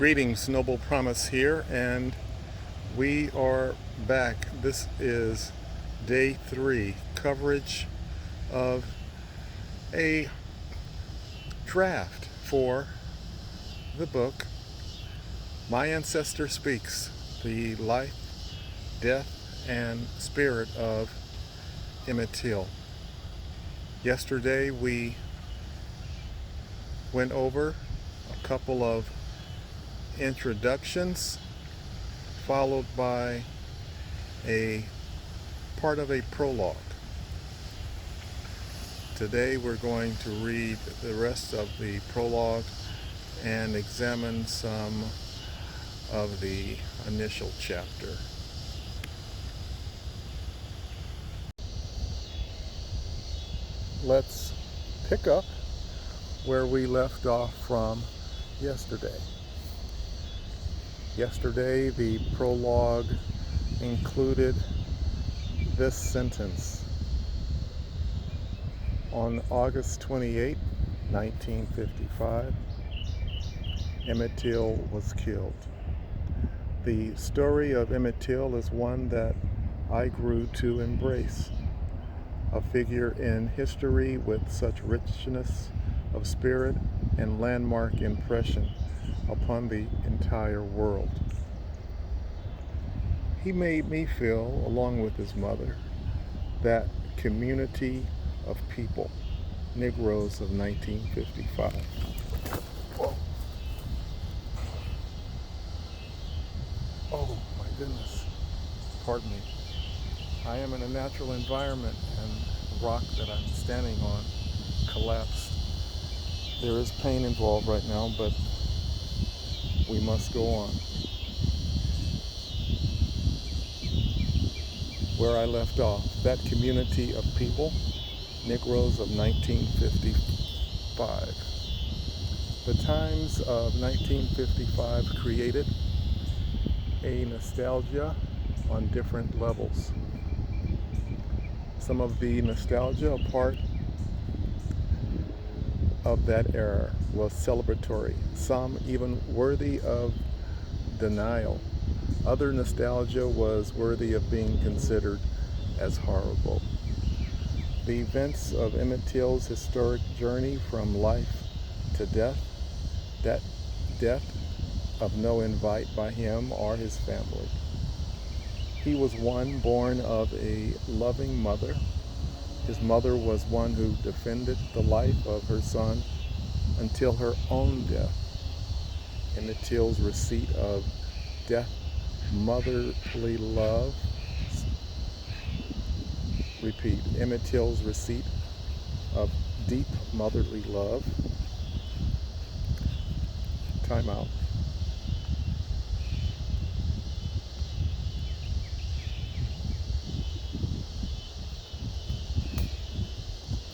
Greetings, Noble Promise here, and we are back. This is day 3, coverage of a draft for the book My Ancestor Speaks, the life, death, and spirit of Emmett Till. Yesterday we went over a couple of introductions followed by a part of a prologue. Today we're going to read the rest of the prologue and examine some of the initial chapter. Let's pick up where we left off from yesterday. Yesterday, the prologue included this sentence. On August 28, 1955, Emmett Till was killed. The story of Emmett Till is one that I grew to embrace, a figure in history with such richness of spirit and landmark impression upon the entire world. He made me feel, along with his mother, that community of people, Negroes of 1955. Whoa. Oh my goodness, pardon me. I am in a natural environment and the rock that I'm standing on collapsed. There is pain involved right now, but we must go on. Where I left off, that community of people, Negroes of 1955. The times of 1955 created a nostalgia on different levels. Some of the nostalgia, a part of that era, was celebratory, some even worthy of denial. Other nostalgia was worthy of being considered as horrible. The events of Emmett Till's historic journey from life to death, that death of no invite by him or his family. He was one born of a loving mother. His mother was one who defended the life of her son until her own death. Emmett Till's receipt of death, motherly love. Repeat, Emmett Till's receipt of deep motherly love. Time out.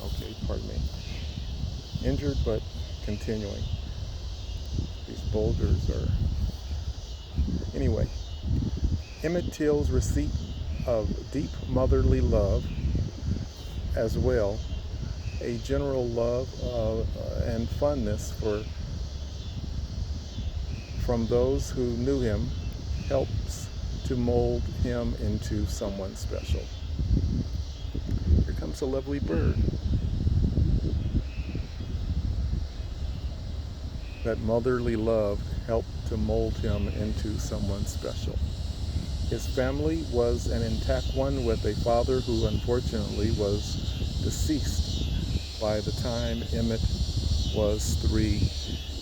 Okay, pardon me. Injured but continuing. These boulders are... Anyway, Emmett Till's receipt of deep motherly love, as well, a general love and fondness from those who knew him, helps to mold him into someone special. Here comes a lovely bird. That motherly love helped to mold him into someone special. His family was an intact one, with a father who unfortunately was deceased by the time Emmett was 3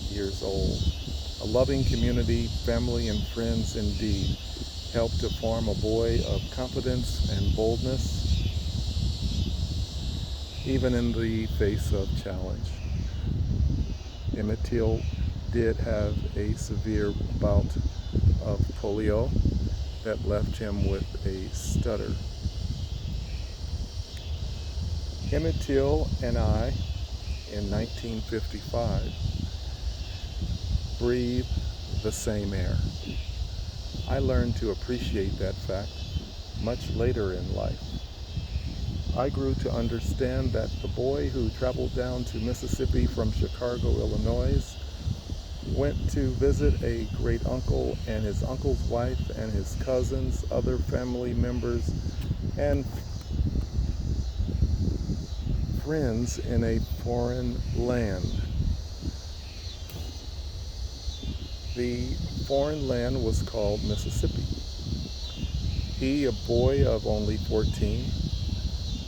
years old. A loving community, family, and friends indeed helped to form a boy of confidence and boldness, even in the face of challenge. Emmett Till did have a severe bout of polio that left him with a stutter. Emmett Till and I, in 1955, breathe the same air. I learned to appreciate that fact much later in life. I grew to understand that the boy who traveled down to Mississippi from Chicago, Illinois, went to visit a great uncle and his uncle's wife and his cousins, other family members, and friends in a foreign land. The foreign land was called Mississippi. He, a boy of only 14,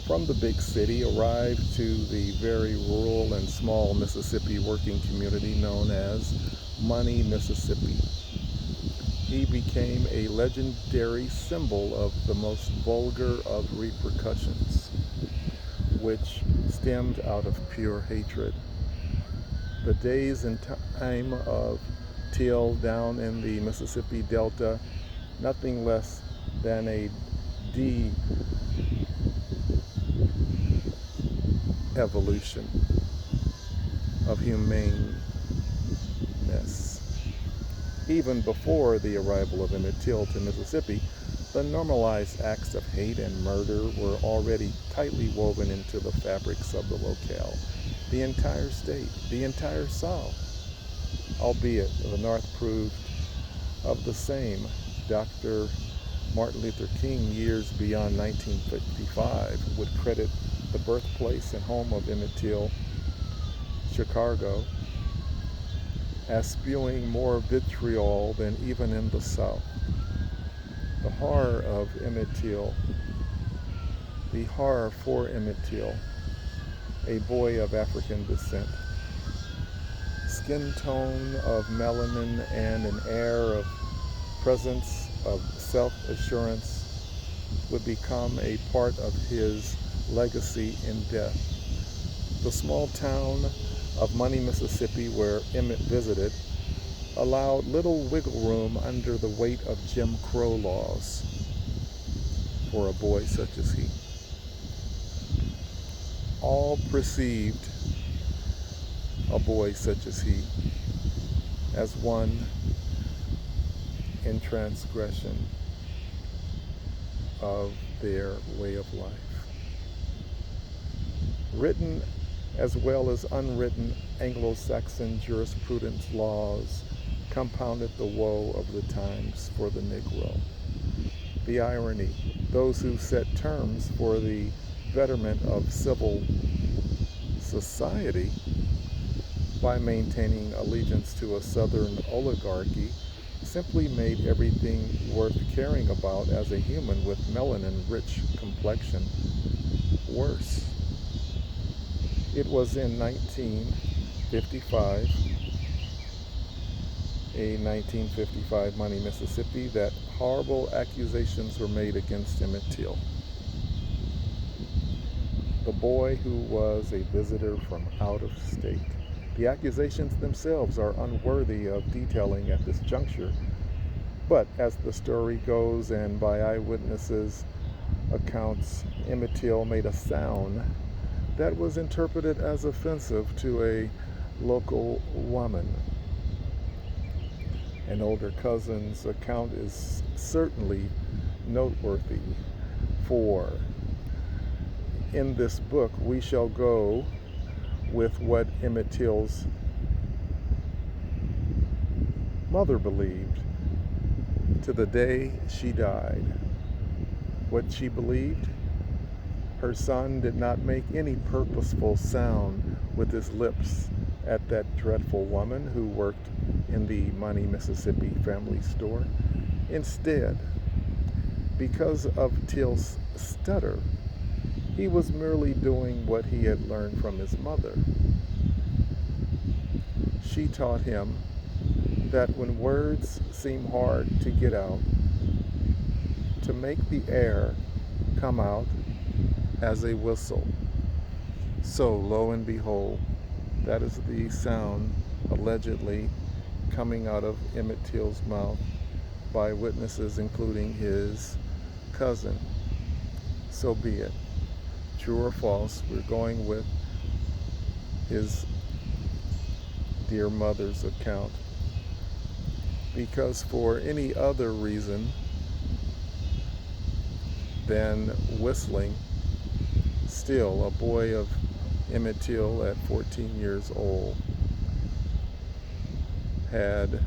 from the big city, arrived to the very rural and small Mississippi working community known as Money, Mississippi. He became a legendary symbol of the most vulgar of repercussions, which stemmed out of pure hatred. The days and time of Till down in the Mississippi Delta, nothing less than a de-evolution of humaneness. Even before the arrival of Emmett Till to Mississippi, the normalized acts of hate and murder were already tightly woven into the fabrics of the locale. The entire state, the entire South, albeit the North proved of the same. Dr. Martin Luther King, years beyond 1955, would credit the birthplace and home of Emmett Till, Chicago, as spewing more vitriol than even in the South. The horror of Emmett Till, the horror for Emmett Till, a boy of African descent, skin tone of melanin and an air of presence of self-assurance, would become a part of his legacy in death. The small town of Money, Mississippi, where Emmett visited, allowed little wiggle room under the weight of Jim Crow laws for a boy such as he. All perceived a boy such as he as one in transgression of their way of life. Written as well as unwritten Anglo-Saxon jurisprudence laws compounded the woe of the times for the Negro. The irony, those who set terms for the betterment of civil society by maintaining allegiance to a Southern oligarchy simply made everything worth caring about as a human with melanin-rich complexion worse. It was in 1955, Money, Mississippi, that horrible accusations were made against Emmett Till, the boy who was a visitor from out of state. The accusations themselves are unworthy of detailing at this juncture, but as the story goes and by eyewitnesses' accounts, Emmett Till made a sound that was interpreted as offensive to a local woman. An older cousin's account is certainly noteworthy, for in this book we shall go with what Emmett Till's mother believed to the day she died. What she believed? Her son did not make any purposeful sound with his lips at that dreadful woman who worked in the Money, Mississippi family store. Instead, because of Till's stutter, he was merely doing what he had learned from his mother. She taught him that when words seem hard to get out, to make the air come out as a whistle. So, lo and behold, that is the sound allegedly coming out of Emmett Till's mouth by witnesses including his cousin. So be it. True or false, we're going with his dear mother's account. Because for any other reason than whistling, still a boy of Emmett Till at 14 years old had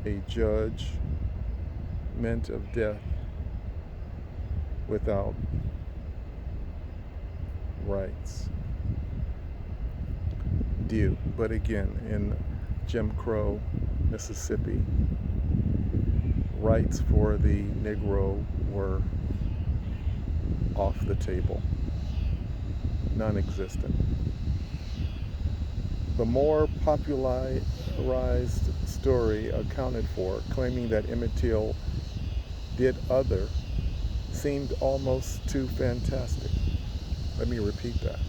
a judgment of death without rights due. But again, in Jim Crow, Mississippi, rights for the Negro were off the table, non-existent. The more popularized story accounted for, claiming that Emmett Till did other, seemed almost too fantastic. Let me repeat that.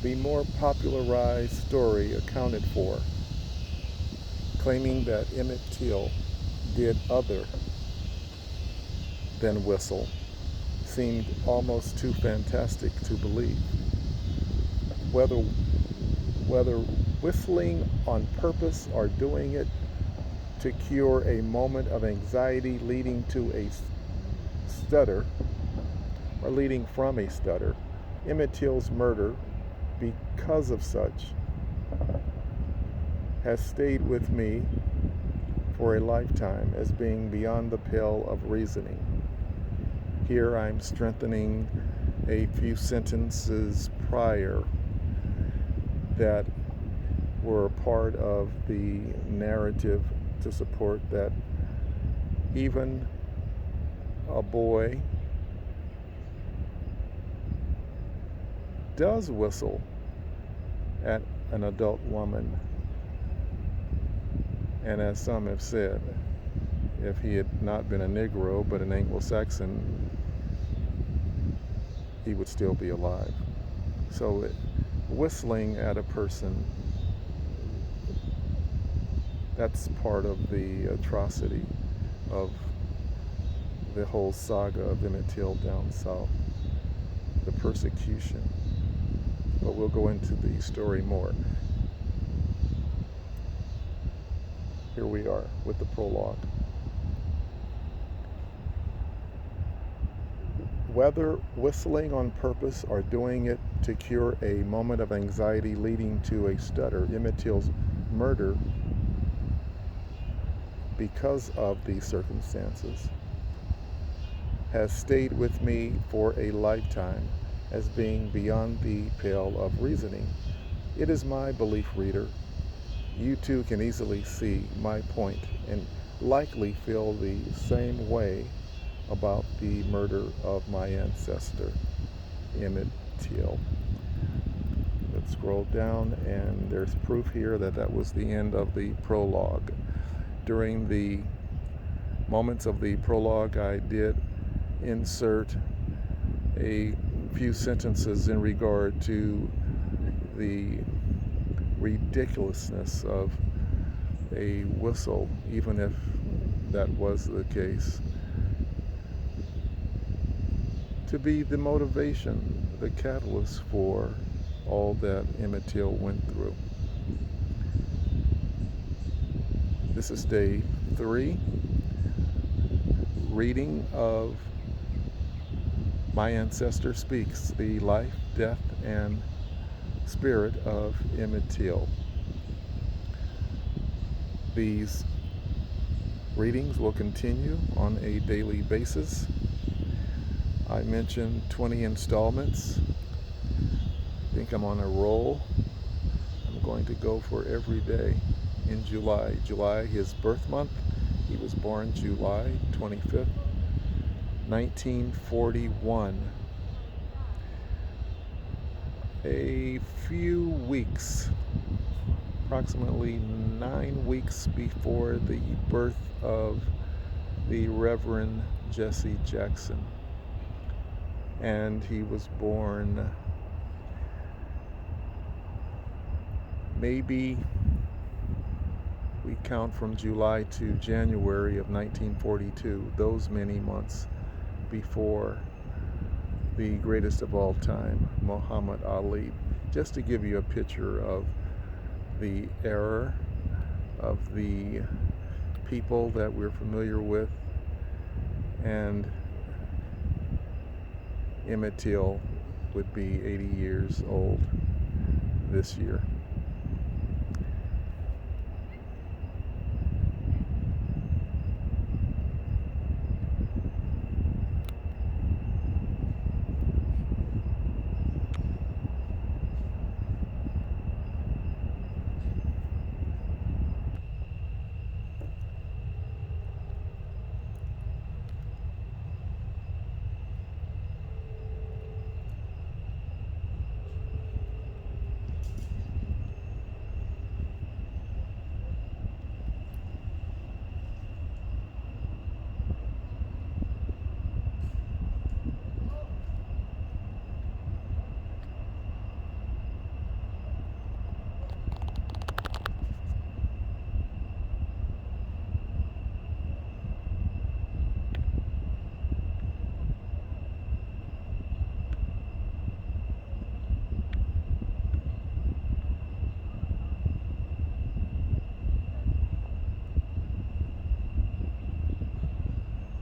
The more popularized story accounted for, claiming that Emmett Till did other than whistle, seemed almost too fantastic to believe. Whether whistling on purpose or doing it to cure a moment of anxiety leading to a stutter, or leading from a stutter, Emmett Till's murder, because of such, has stayed with me for a lifetime as being beyond the pale of reasoning. Here I'm strengthening a few sentences prior that were a part of the narrative to support that even a boy does whistle at an adult woman. And as some have said, if he had not been a Negro but an Anglo-Saxon, he would still be alive. So whistling at a person, that's part of the atrocity of the whole saga of Emmett Till down south, the persecution. But we'll go into the story more. Here we are with the prologue. Whether whistling on purpose or doing it to cure a moment of anxiety leading to a stutter, Emmett Till's murder, because of these circumstances, has stayed with me for a lifetime as being beyond the pale of reasoning. It is my belief, reader. You too can easily see my point and likely feel the same way about the murder of my ancestor, Emmett Till. Let's scroll down, and there's proof here that that was the end of the prologue. During the moments of the prologue, I did insert a few sentences in regard to the ridiculousness of a whistle, even if that was the case, to be the motivation, the catalyst for all that Emmett Till went through. This is day 3, reading of My Ancestor Speaks, the life, death, and spirit of Emmett Till. These readings will continue on a daily basis. I mentioned 20 installments. I think I'm on a roll. I'm going to go for every day in July. July, his birth month. He was born July 25th, 1941. A few weeks, approximately 9 weeks before the birth of the Reverend Jesse Jackson. And he was born maybe, we count from July to January of 1942, those many months before the greatest of all time, Muhammad Ali. Just to give you a picture of the era, of the people that we're familiar with. And Emmett Till would be 80 years old this year.